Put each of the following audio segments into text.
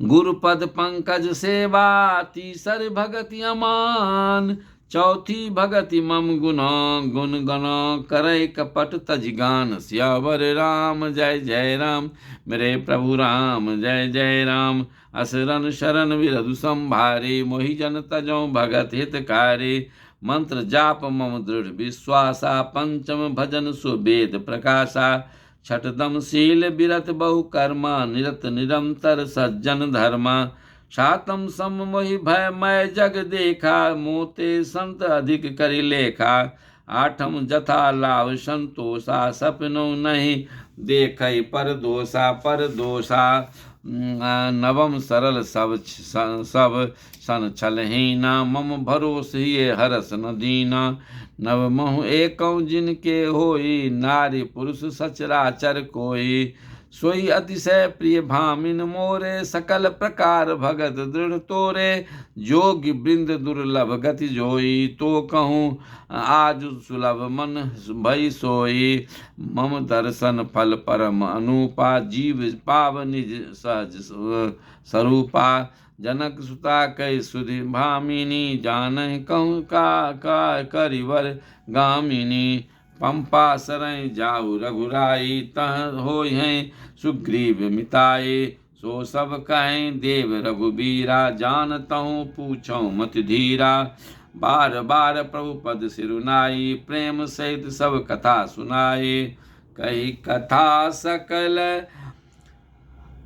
गुरुपद पंकज सेवा, तीसर भगति अमान, चौथी भगति मम गुण, गुण गण करे कपट तज गान। सियावर राम जय जय राम, मेरे प्रभु राम जय जय राम। असरन शरण विरधु संभारे, मोहि जन तजो भगत हितकारी। मंत्र जाप मम दृढ़ विश्वासा, पंचम भजन सुवेद प्रकाशा। छठदम शील बिरत बहु कर्मा, निरत निरंतर सज्जन धर्मा। सातम सम मोहि भय मैं जग देखा, मोते संत अधिक करि लेखा। आठम जथा लाभ संतोषा, सपनो नहीं देखै पर दोषा। नवम सरल सब सन छलहीना, मम भरोस ये हरस न दीना। नवमहु एकौ जिनके होई, नारी पुरुष सचराचर कोई। सोई अतिशय प्रिय भामिन मोरे, सकल प्रकार भगत दृढ़ तोरे। जोगी वृंद दुर्लभ गति जोई, तो कहूँ आज सुलभ मन भई सोई। मम दर्शन फल परम अनुपा, जीव पाव निज सहज स्वरूपा। जनक सुता कै सुधि भामिनी, जानहि कहूँ का करिवर गामिनी। पंपा सरय जाऊ रघुराई, तह होय हैं सुग्रीव मिताए। सो सब कहें देव रघुबीरा, जानतहु पूछौ मत धीरा। बार बार प्रभु पद सिरुनाई, प्रेम सहित सब कथा सुनाए। कही कथा सकल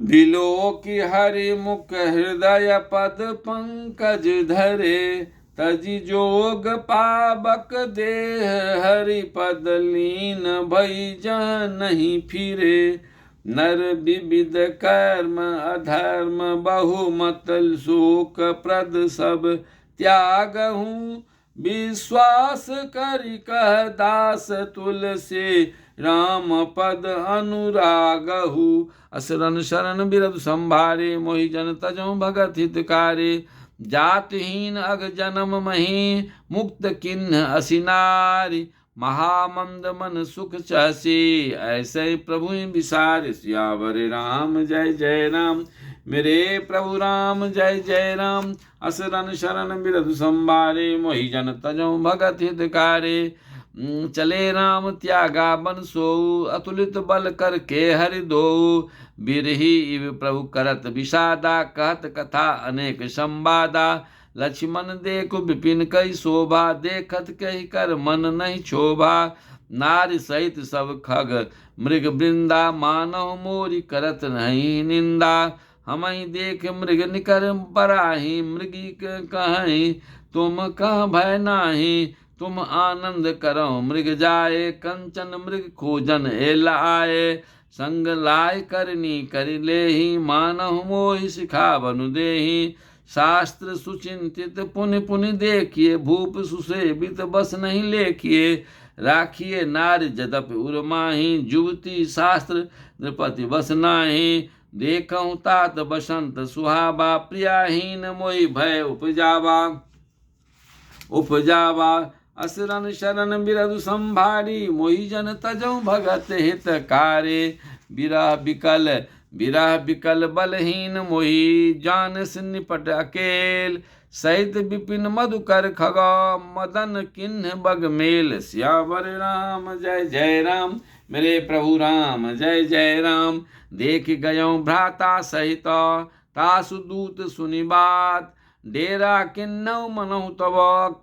दिलो की हरि मुख, हृदय पद पंकज धरे। तजि जोग पावक देह, हरि पद लीन भई जहाँ नहीं फिरे। नर विविध कर्म अधर्म, बहुमत शोक प्रद सब त्यागहूँ। विश्वास करि कह दास तुलसी, राम पद अनुरागहु। असरन शरण बिरधु संभारे, मोहि जन तजौ भगत हितकारी। जातहीन अग जन्म मही, मुक्त किन्ह असिनारी। महामंद मन सुख चहसी, ऐसे प्रभु विसार। सियावर राम जय जय राम, मेरे प्रभु राम जय जय राम। असरन शरण बिरधु संभारे, मोहि जन तजौ भगत हितकारी। चले राम त्यागा बन सोऊ, अतुलित बल कर के हरि दोऊ। बिरही इव प्रभु करत विषादा, कहत कथा अनेक संवादा। लक्ष्मण देखु विपिन कई शोभा, देखत कही कर मन नहीं क्षोभा। नारी सहित सब खग मृग वृंदा, मानव मोरी करत नहीं निंदा। हमहि देख मृग निकर पराही, मृगी कहीं तुम कह भय नाही। तुम आनंद करो मृग जाए, कंचन मृग खोजन एल आए। संग लाय करनी कर लेहि, मानहु मोहि सिखावनु देहि। शास्त्र सुचिंतित पुनि पुनि देखिए, भूप सुसेवित बस नहीं लेखिए। राखिए नारी जदप उर्माही, जुवती शास्त्र नृपति बस नाही। देखहु तात बसंत सुहावा, प्रियाहीन मोहि भय उपजावा। असरन शरण बिरधु संभारी, मोहि जन तजौ भगत हितकारी। बिरह बिकल बलहीन मोहि, जानस निपट अकेल। सहित विपिन मधुकर खगा, मदन किन्ह बग मेल। सियावर राम जय जय राम, मेरे प्रभु राम जय जय राम। देख गयो भ्राता सहित, तासु दूत सुनि बात। डेरा किन्नौ मनहु तब,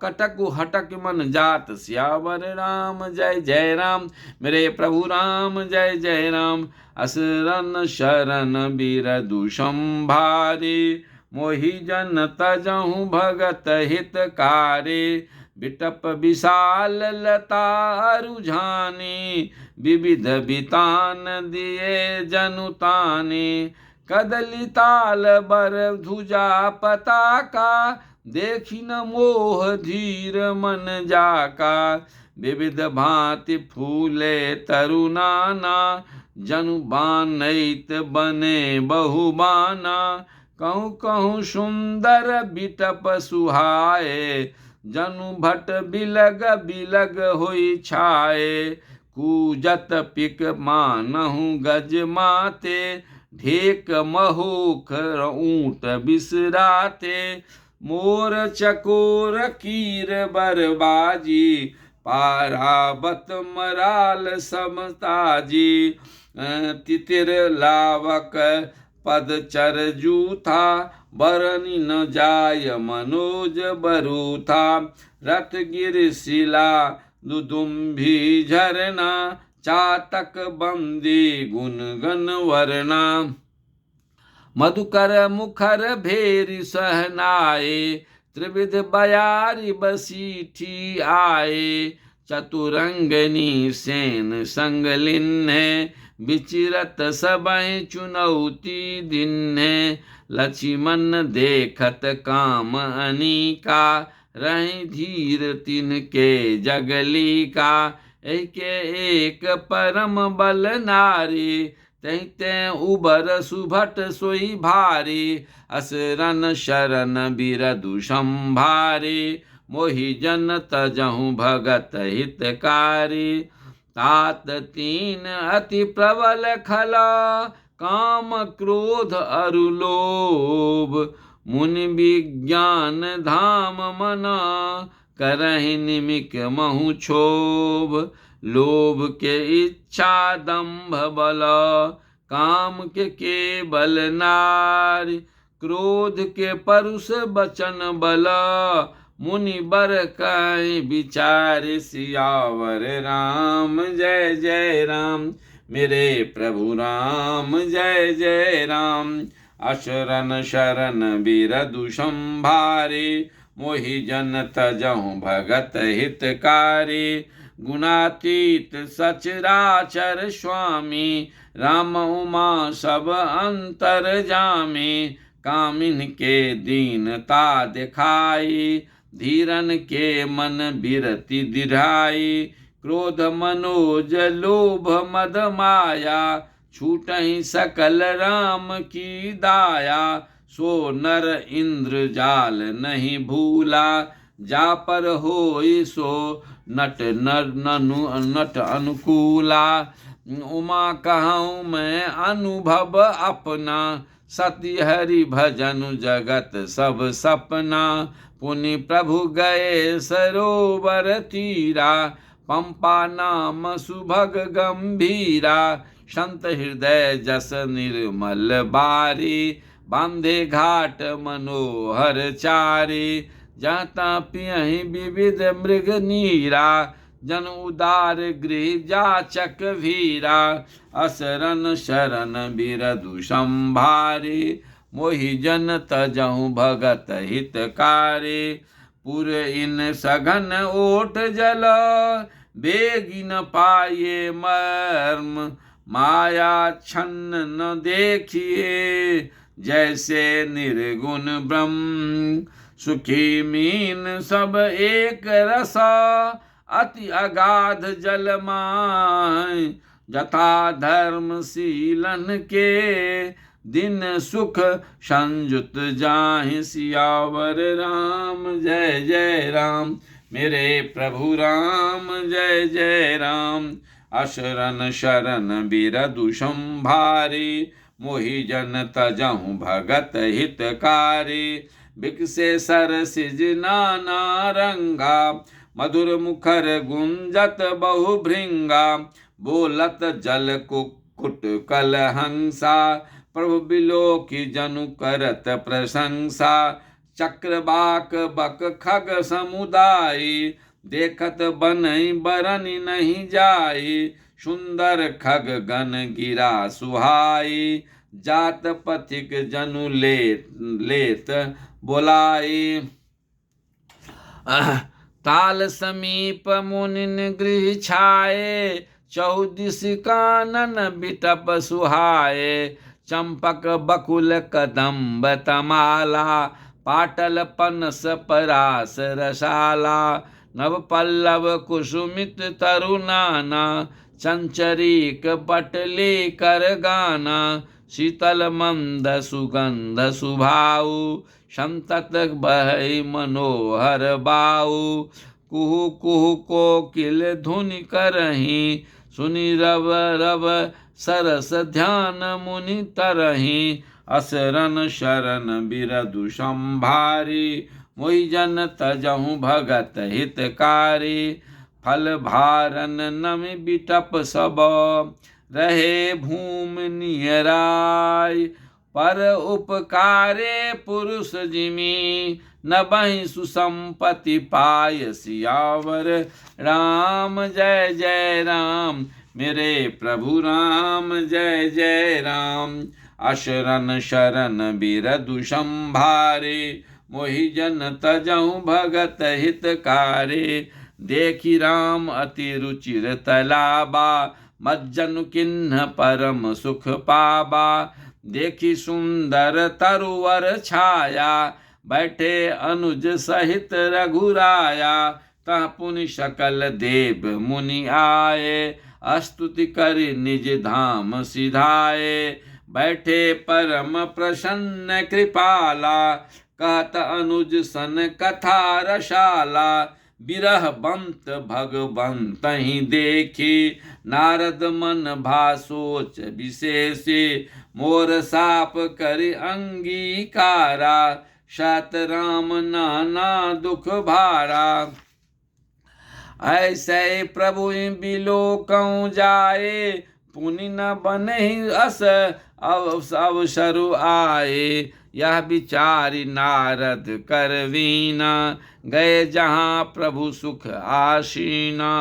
कटकु हटक मन जात। सियावर राम जय जय राम, मेरे प्रभु राम जय जय राम। असरन शरण बिरधु संभारे, मोहि जन तजहु भगत हितकारी। बिटप विशाल लता रुझानी, विविध बितान दिए जनुतानी। कदली ताल बर ध्वजा पताका, देखी न मोह धीर मन जाका। विविध भांति फूले तरुनाना, जनु बानैत बने बहुबाना। कहूँ कहूँ सुंदर बिटप सुहाए, जनु भट बिलग बिलग होई छाए। कूजत पिक मानहु गज माते, ढेक महोख ऊंट बिसराते, मोर चकोर कीर बरबाजी, पारावत मराल समताजी। तितिर लावक पदचर जूथा, बरनी न जाय मनोज बरूथा। रत्गिर शिला दुदुम्भी झरना, चातक बंदी गुणगन वर्णा। मधुकर मुखर भेरी सहनाए, त्रिविध बयारी बसीठी आए। चतुरंगनी सेन संग लिन्हे, विचिरत सबहि चुनौती दिन्हे। लक्ष्मण देखत काम अनीका, रही धीर तिनके जगली का। एके एक परम बल नारी, तैते उबर सुभट सोई भारी। असरन शरण बिरदु संभारी, मोहि जन तजहु भगत हितकारी। तात तीन अति प्रबल खला, काम क्रोध अरु लोभ। मुनि विज्ञान धाम मना, करहि निमिक महु क्षोभ। लोभ के इच्छा दंभ बल, काम के केवल नारी। क्रोध के परुष बचन बल, मुनि बर कहि विचार। सियावर राम जय जय राम, मेरे प्रभु राम जय जय राम। अशरण शरण बिरदु संभारे, मोहि जन तजहु भगत हितकारी। गुणातीत सचराचर स्वामी, राम उमा सब अंतर जामी। कामिन के दीनता दिखाई, धीरन के मन बिरति दिढ़ाई। क्रोध मनोज लोभ मद माया, छूटहि सकल राम की दाया। सो नर इंद्र जाल नहीं भूला, जा पर होई सो नट नट अनुकूला। उमा कहूँ मैं अनुभव अपना, सती हरि भजन जगत सब सपना। पुनि प्रभु गए सरोवर तीरा, पंपा नाम सुभग गंभीरा। संत हृदय जस निर्मल बारी, बांधे घाट मनोहर चारी। जाता पियहि विविध मृग नीरा, जन उदार गृह जाचक वीरा। असरन शरण बिरदु संभारे, मोहि जन तजहु भगत हितकारी। पुर इन सघन ओट जल, बेगी न पाये मर्म। माया छन्न न देखिए, जैसे निर्गुण ब्रह्म। सुखी मीन सब एक रसा, अति अगाध जल माय। जथा धर्मशीलन के, दिन सुख संयुत जाहि। सियावर राम जय जय राम, मेरे प्रभु राम जय जय राम। अशरण शरण बिरदु संभारे, मोहि जन तजहु भगत हितकारी। बिकसे सरसिज नाना रंगा, मधुर मुखर गुंजत बहु भृंगा। बोलत जल कुक्कुट कल हंसा, प्रभु बिलोकी जनु करत प्रशंसा। चक्रवाक बक खग समुदायी, देखत बनई बरनि नहीं जाई। सुंदर खग गण गिरा सुहाई, जात पथिक जनु लेत बोलाई। ताल समीप मुनिन गृह छाए, चौदिस कानन बिटप सुहाए। चंपक बकुल कदम्ब तमाला, पाटल पनस परास रसाला। नव पल्लव कुसुमित तरुनाना, चंचरीक पटले कर गाना। शीतल मंद सुगंध सुभाऊ, संतत बहै मनोहर बाऊ। कुहु कुहु कोकिल धुनि करहीं, सुनि रव रव सरस ध्यान मुनि तरहि, असरन शरण बिरधु संभारी, मोहि जन तजहु भगत हितकारी। फल भारन नमि बिटप सब, रहे भूमि नियराय, पर उपकारे पुरुष जिमि, नबहि सुसंपत्ति पाय। सियावर राम जय जय राम, मेरे प्रभु राम जय जय राम। अशरण शरण बिरधु संभारे, मोहि जन तजहु भगत हितकारी। देखि राम अति रुचिर तलाबा, मज्जनु किन्ह परम सुख पाबा। देखि सुंदर तरुवर छाया, बैठे अनुज सहित रघुराया। तह पुनि सकल देव मुनि आए, स्तुति करि निज धाम सिधाए। बैठे परम प्रसन्न कृपाला, कहत अनुज सन कथा रसाला। बिरह बंत भगवंत ही देखी, नारद मन भा सोच विशेषे। मोर साप करि अंगीकारा, शत राम नाना दुख भारा। ऐसे प्रभु बिलोकं जाए, पुनि न बनहि अस अवसरु आए। यह विचारि नारद करवीना, गए जहाँ प्रभु सुख आसीना।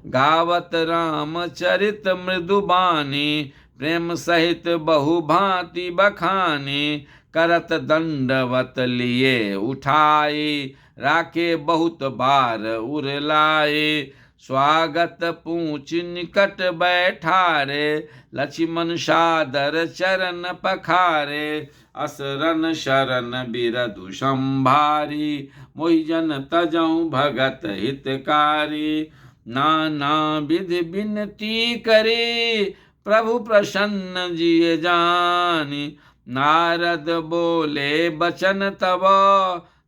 गावत राम चरित मृदुबानी, प्रेम सहित बहु भांति बखानी। करत दंडवत लिए उठाए, राखे बहुत बार उरलाए। स्वागत पूछ निकट बैठारे, लक्ष्मण सादर चरण पखारे। असरन शरण बिरधु संभारी, मोहि जन तजहु भगत हितकारी। नाना विधि बिनती करे, प्रभु प्रसन्न जिय जानी। नारद बोले बचन तब,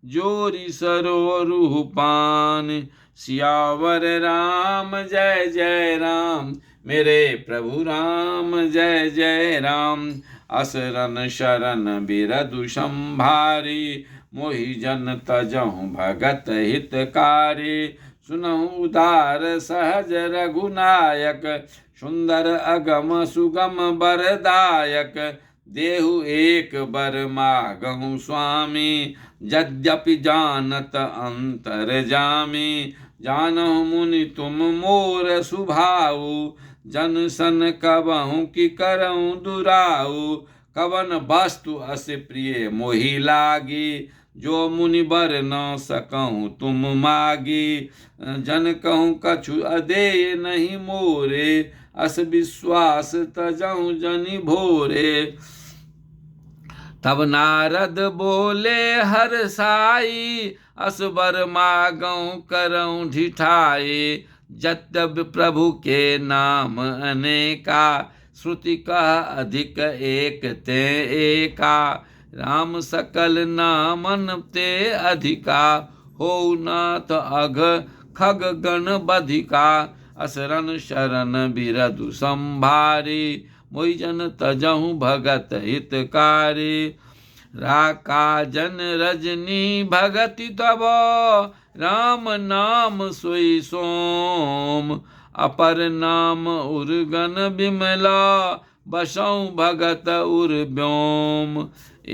जोरी सरोरु पान। सियावर राम जय जय राम, मेरे प्रभु राम जय जय राम। असरन शरण बिरधु संभारी, मोहि जन तजहु भगत हितकारी। सुनहु उदार सहज रघुनायक, सुंदर अगम सुगम बरदायक। देहु एक बर मागहु स्वामी, यद्यपि जानत अंतर जामी। जानहु मुनि तुम मोर सुभाऊ, जन सन कबहु कि करऊं दुराऊ। कवन वस्तु अस प्रिय मोहि लागी, जो मुनि बर न सकऊं तुम मागी। जन कहूँ कछु अदेय नहीं मोरे, अस विश्वास तजहु जनि भोरे। तब नारद बोले हर साई, असबर मागऊं करऊं ढिठाई। जद्यपि प्रभु के नाम अनेका, श्रुति कह अधिक एक ते एका। राम सकल नामन ते अधिका, हो नाथ अघ खग गण बधिका। असरन शरण बिरधु संभारी, मोहि जन तजहु भगत हितकारी। राका जन रजनी भगति तब, राम नाम सोई सोम। अपर नाम उर्गन बिमला, बसऊं भगत उर व्योम।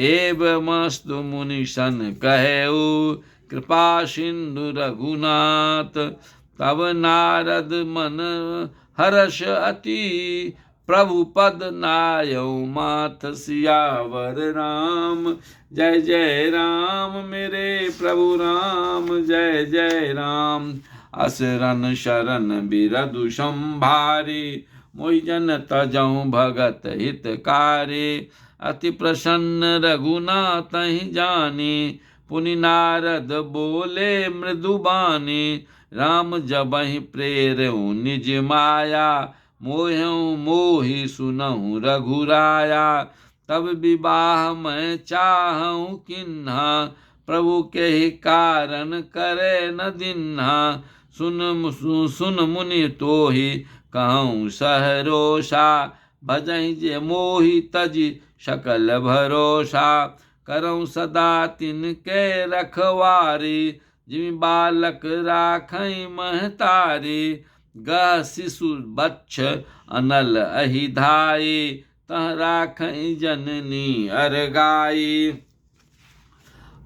एवमस्तु मुनि सन कहेउ, कृपा सिंधु रघुनाथ। तब नारद मन हर्ष अति, प्रभु पद नायौ माथ। सियावर राम जय जय राम, मेरे प्रभु राम जय जय राम। असरन शरण बिरधु संभारी, मोहि जन तजहु भगत हितकारी। अति प्रसन्न रघुनाथ ही जानी, पुनि नारद बोले मृदुबानी। राम जबहि प्रेरऊ निज माया, मोहऊ मोहि सुनहु रघुराया। तब विवाह मैं चाहूँ किन्हा, प्रभु के ही कारण करे न दिन्हा। सुन मुनि तो ही कहूँ सहरोषा, भजहि जे मोहि तजि सकल भरोसा। करऊँ सदा तिनके रखवारी, जिमि बालक राखई महतारी। गह शिशु बच्छ अनल अहि धाई, तह राखई जननी अरगाई।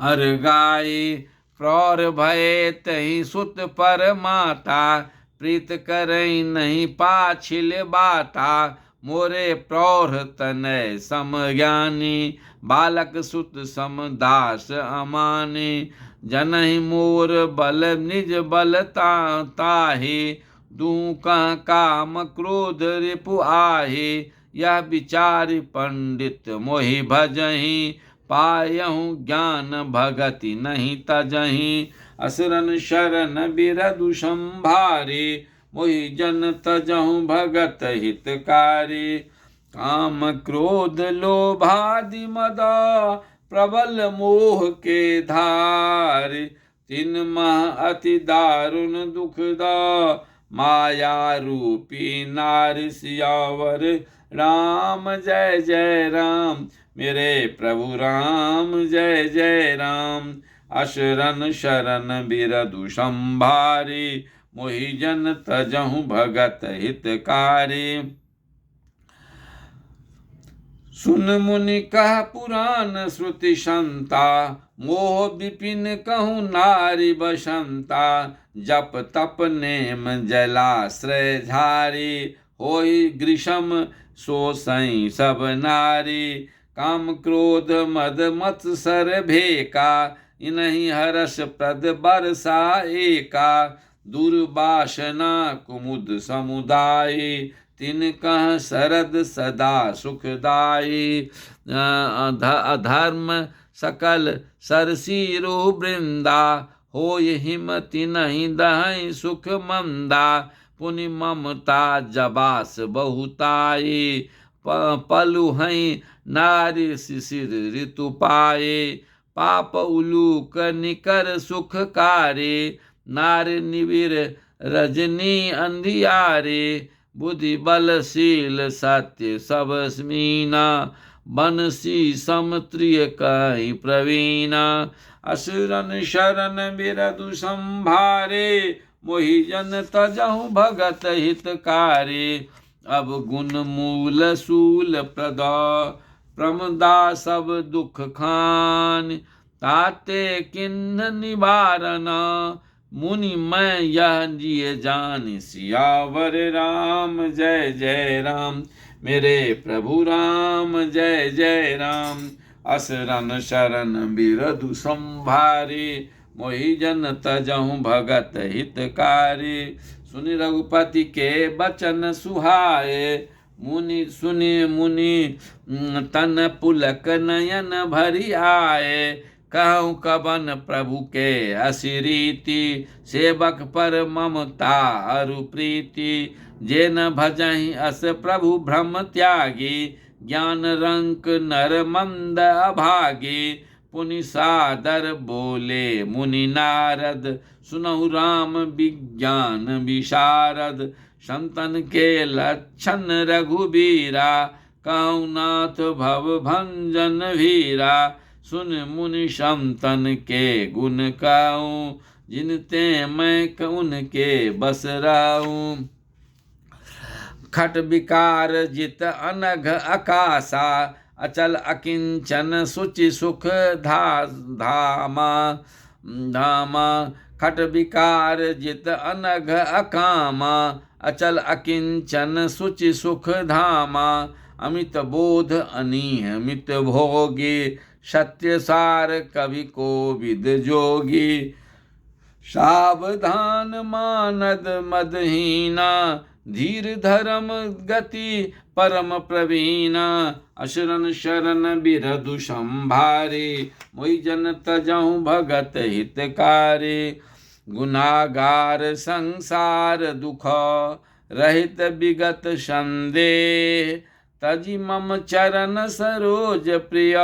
अरगाई प्रौर भये तहि सुत पर माता, प्रीत करई नहीं पाछिल बाता। मोरे प्रौर तनय सम ज्ञानी, बालक सुत सम दास अमानी। जनहि मोर बल निज बल ताहि, दूँ कह काम क्रोध रिपु आहि। यह विचारि पंडित मोहि भजहि, पायहु ज्ञान भगति नहीं तजहि। असुरन शरण बिरधु संभारी, मोहि जन तजहु भगत हितकारी। काम क्रोध लोभादि मद, प्रबल मोह के धार। तिन मह अति दारुण दुखद, माया रूपी नारी। सियावर राम जय जय राम, मेरे प्रभु राम जय जय राम। असुरन शरण बिरधु संभारी, मोहि जन तजहु भगत हितकारी। सुन मुनि कह पुराण श्रुति संता, मोह विपिन कहूँ नारी बसंता। जप तप नेम जलाश्रय झारी, होई ग्रीष्म सोसई सब नारी। काम क्रोध मद मत्सर भेका, इनहि हरस प्रद बरसा एका। दुर्वासना कुमुद समुदायी, तिन कह शरद सदा सुखदायी। अधर्म सकल सरसीरु वृंदा, होय हिम तिनहि दहै सुख मंदा। पुनि ममता जबास बहुताई, पलुहै नारी शिशिर ऋतु पाए। पाप उलूक निकर सुखकारी, नारी निविर रजनी अंधियारे। बुद्धि बलशील सत्य सब मीना, बनसी समत्रिय कहि प्रवीणा। असुरन शरण बिरधु संभारे, मोहि जन तजहु भगत हितकारी। अब गुण मूल सूल प्रदा, प्रमदा सब दुख खान। ताते किन्न निवारण, मुनि मैं यह जिय जान। सियावर राम जय जय राम, मेरे प्रभु राम जय जय राम। असुरन शरण बिरधु संभारी, मोहि जन तजहु भगत हितकारी। सुनि रघुपति के बचन सुहाए, मुनि सुनि मुनि तन पुलक नयन भरि आए। कहूँ कवन प्रभु के असिरीति, सेवक पर ममता अरु प्रीति। जे न भजहि अस प्रभु ब्रह्म त्यागी, ज्ञान रंक नर मंद अभागी। पुनि सादर बोले मुनि नारद, सुनहु राम विज्ञान विशारद। संतन के लक्षण रघुबीरा, कहूँ नाथ भव भंजन वीरा। सुन मुनि संतन के गुण गाऊं, जिनते मैं उनके बस रहूं। खट विकार जित अनघ आकाशा, अचल अकिंचन सुचि सुख धामा। खट विकार जित अनघ अकामा, अचल अकिंचन सुचि सुख धामा। अमित बोध अनीह मित भोगी, सत्य सार कवि कोविद जोगी। सावधान मानद मदहीना, धीर धर्म गति परम प्रवीणा। असुरन शरण बिरधु संभारी, मोहि जन तजहु भगत हितकारी। गुनागार संसार दुख, रहित विगत संदेह। तजि मम चरण सरोज प्रिय,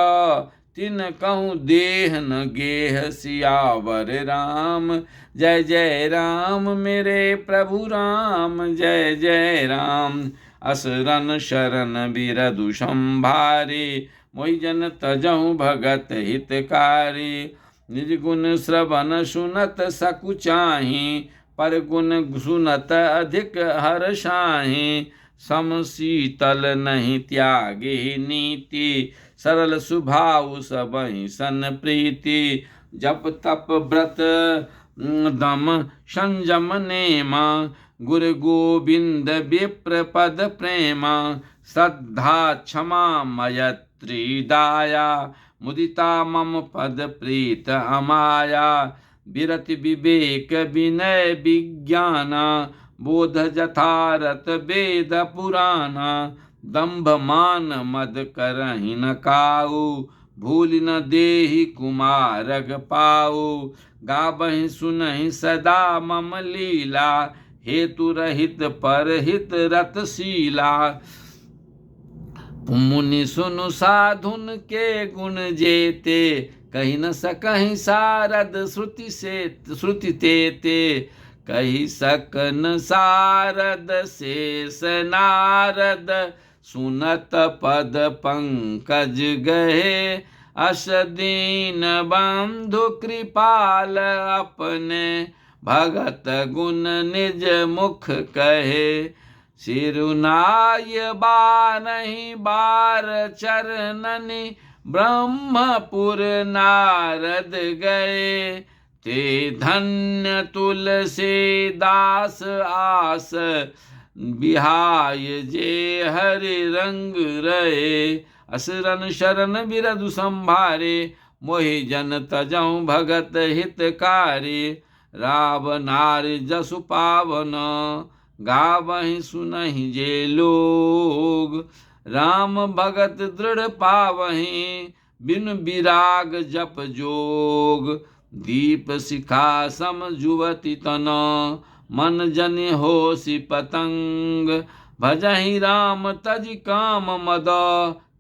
तिन कहूँ देह न गेह सियावर राम। जय जय राम मेरे प्रभु राम, जय जय राम। असरन शरण बिरधु संभारे, मोहि जन तजहु भगत हितकारी। निज गुण श्रवण सुनत सकुचाही, पर गुण सुनत अधिक हर्षाहि। सम शीतल नहीं त्यागे नीति, सरल स्वभाव सबहि सन प्रीति। जप तप व्रत दम संयम नेमा, गुरु गोविंद विप्र पद प्रेमा। श्रद्धा क्षमा मयत्री दाया, मुदिता मम पद प्रीत अमाया। विरति विवेक विनय विज्ञाना, बोध जथारथ वेद पुराना। दंभ मान मद करहि न काऊ, भूल न देहि कुमारग पाऊ। गावहि सुनहि सदा मम लीला, हेतु रहित परहित रतशीला। मुनि सुनु साधुन के गुण जेते, कही न सकहि सारद श्रुति तेते। कही सकन सारद शेष नारद, सुनत पद पंकज गहे। अस दीन बंधु कृपाल अपने, भगत गुण निज मुख कहे। सिरुनाय बारहि बार चरणनि, ब्रह्मपुर नारद गए। ते धन्य तुलसीदास आस, बिहाय जे हरि रंग रहे। असरन शरण बिरधु संभारे, मोहि जन तजहु भगत हितकारी। रावनारि जसु पावन, गावहि सुनहि जे लोग। राम भगत दृढ़ पावहि, बिनु विराग जप जोग। दीप शिखा सम जुवति तन, मन जनि होसि पतंग। भजहि राम तजि काम मद,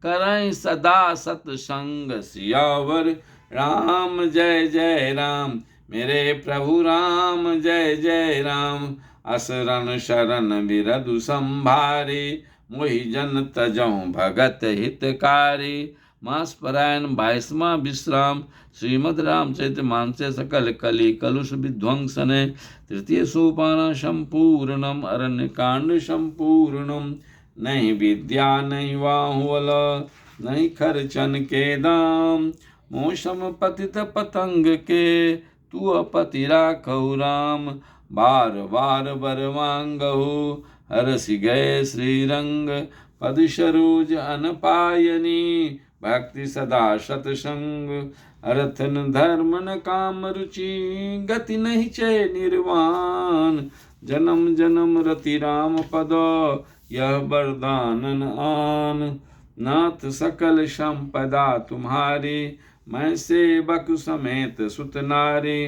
करहि सदा सतसंग। सियावर राम जय जय राम, मेरे प्रभु राम जय जय राम। असरन शरण बिरधु संभारे, मोहि जन तजहु भगत हितकारी। मास परायण 22वां विश्राम। श्रीमद् रामचरित मानस सकल कलि कलुष विध्वंसने। तृतीय सोपान संपूर्णम, अरण्य कांड संपूर्णम। नहीं विद्या नहीं बाहुबल, नहीं खर्चन के दाम। मौसम पतित पतंग के, तू अपति राखहु राम। बार बार बर मांगहु, हरसि गए श्रीरंग। पद सरोज अनपायनी, भक्ति सदा सतसंग। अर्थ न धर्म न काम रुचि, गति नहीं चै निर्वाण। जन्म जन्म रति राम पद, यह वरदानन आन। नाथ सकल संपदा तुम्हारी, मैं सेवक समेत सुत नारी।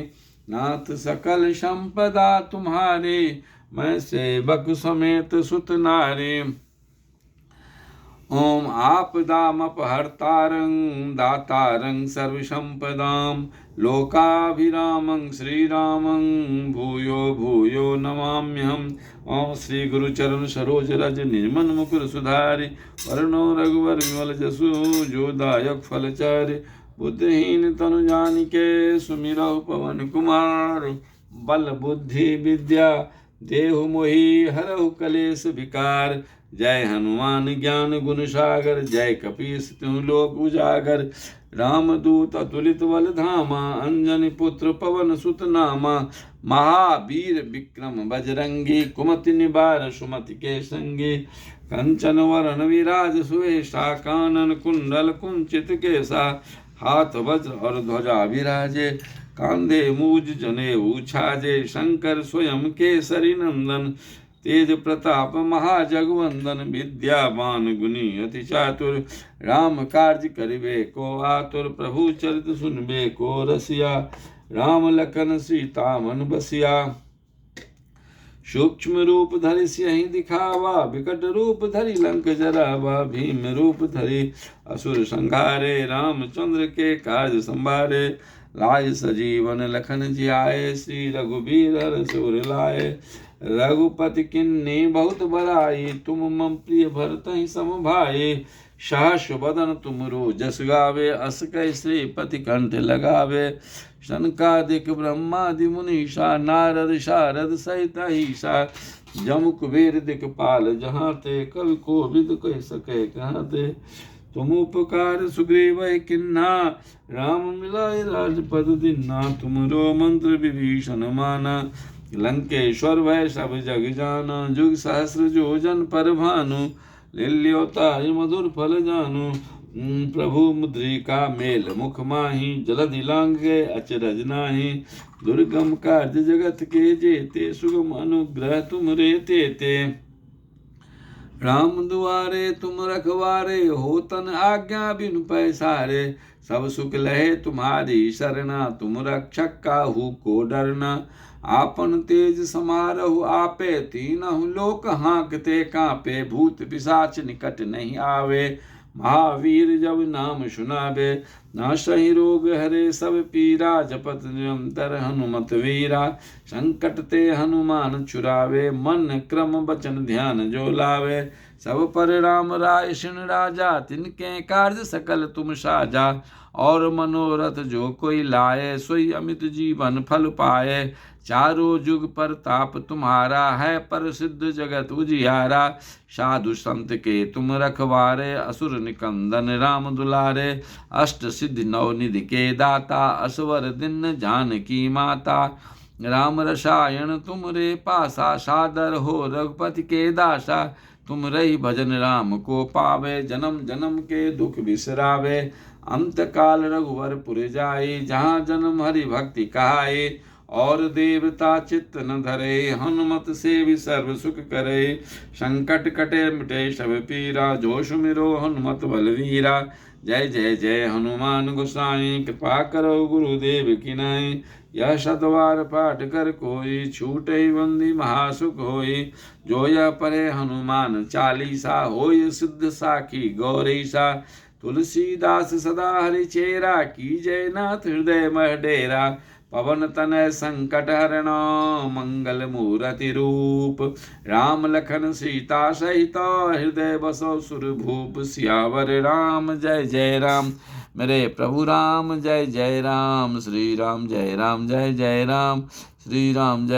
नाथ सकल संपदा तुम्हारी, मैं सेवक समेत सुत नारी। ओम आपदामपहर्तारं, दातारं सर्वसंपदां। लोकाभिरामं श्रीरामं, भूयो भूयो नमाम्यहम्। ओम श्री गुरुचरण सरोज रज, निर्मल मुकुर सुधारि। वरणो रघुवर विमल जसु, जो दायक फलचारि। बुद्धिहीन तनु जानिके, सुमिरौ पवन कुमार। बल बुद्धि विद्या देहु मोहि, हरहु कलेश विकार। जय हनुमान ज्ञान गुण सागर, जय कपीस तिहु लोक उजागर। रामदूत अतुलित बल धामा, अंजनी पुत्र पवन सुत नामा। महावीर विक्रम बजरंगी, कुमति निवार सुमति के संगी। कंचन वरण विराज सुवेशा, कानन कुंडल कुंचित केसा। हाथ वज्र और ध्वजा विराजे, कांधे मूज जनेऊ छाजे। शंकर स्वयं केसरी नंदन, तेज प्रताप महाजगवंदन। विद्यावान गुणी अति चातुर, राम कार्य करिबे को आतुर। प्रभु चरित सुनबे को रसिया, राम लखन सीता मन बसिया। सूक्ष्म रूप धरि सियहि दिखावा, विकट रूप धरि लंक जरावा। भीम रूप धरि असुर संहारे, रामचंद्र के कार्य संभारे। लाय सजीवन लखन जियाए, श्री रघुबीर हरष उर लाए। रघुपति किन्नी बहुत बड़ाई, तुम मम प्रिय भरतहि सम भाई। सहस बदन तुमरो जस गावे, अस कहि श्रीपति कंठ लगावे। सनकादिक ब्रह्मादि मुनीषा, नारद शारद सहित अहिषा। जम कुबेर दिक्पाल जहाँ ते, कवि कोविद कह सके कहाँ ते। तुम उपकार सुग्रीव किन्ना, राम मिलाए राजपद दीन्हा। तुमरो मंत्र विभीषण माना, लंकेश्वर भय सब जग जाना। जुग सहस्र जो जन पर भानु, लील्योताहि मधुर फल जानू। प्रभु मुद्रिका मेल मुख माही, जलधि लांघे अचरज नाही। दुर्गम कार्य जगत के जेते, सुगम अनुग्रह तुम रे तेते। राम दुआरे तुम रखवारे, हो तन आज्ञा बिनु पैसारे। सब सुख लहे तुम्हारी शरणा, तुम रक्षक काहू को डरना। आपन तेज समारहु आपे, तीनहु लोक हाँकते कांपे। भूत पिशाच निकट नहीं आवे, महावीर जब नाम सुनावे। नासहि रोग हरे सब पीरा, जपत निरंतर हनुमत वीरा। संकट ते हनुमान छुड़ावे, मन क्रम बचन ध्यान जो लावे। सब पर राम राय सिन राजा, तिनके कार्य सकल तुम साजा। और मनोरथ जो कोई लाए, सोई अमित जीवन फल पाए। चारों जुग परताप तुम्हारा है, प्रसिद्ध जगत उजियारा। साधु संत के तुम रखवारे, असुर निकंदन राम दुलारे। अष्ट सिद्धि नौ निधि के दाता, असवर दिन जानकी माता। राम रसायन तुम रे पासा, सादर हो रघुपति के दासा। तुम रही भजन राम को पावे, जन्म जन्म के दुख बिसरावे। अंत काल रघुवर पुर जाए, जहाँ जन्म हरि भक्ति कहाए। और देवता चित्त न धरे, हनुमत से भी सर्व सुख करे। संकट कटे मिटे सब पीरा, जो सुमिरो हनुमत बलवीरा। जय जय जय हनुमान गोसाई, कृपा करो गुरुदेव की नाई। यह शतवार पाठ कर कोई, छूटे बंदी महासुख होई। जो यह पढ़े हनुमान चालीसा, होय सिद्ध साखी गौरीसा। तुलसीदास सदा हरि चेरा, कीजय नाथ हृदय मह डेरा। पवन तनय संकट हरण, मंगल मूर्ति रूप। राम लखन सीता सहित, हृदय बसो सुरभूप। सियावर राम जय जय राम, मेरे प्रभु राम जय जय राम। श्री राम जय राम जय जय राम, श्री राम जय।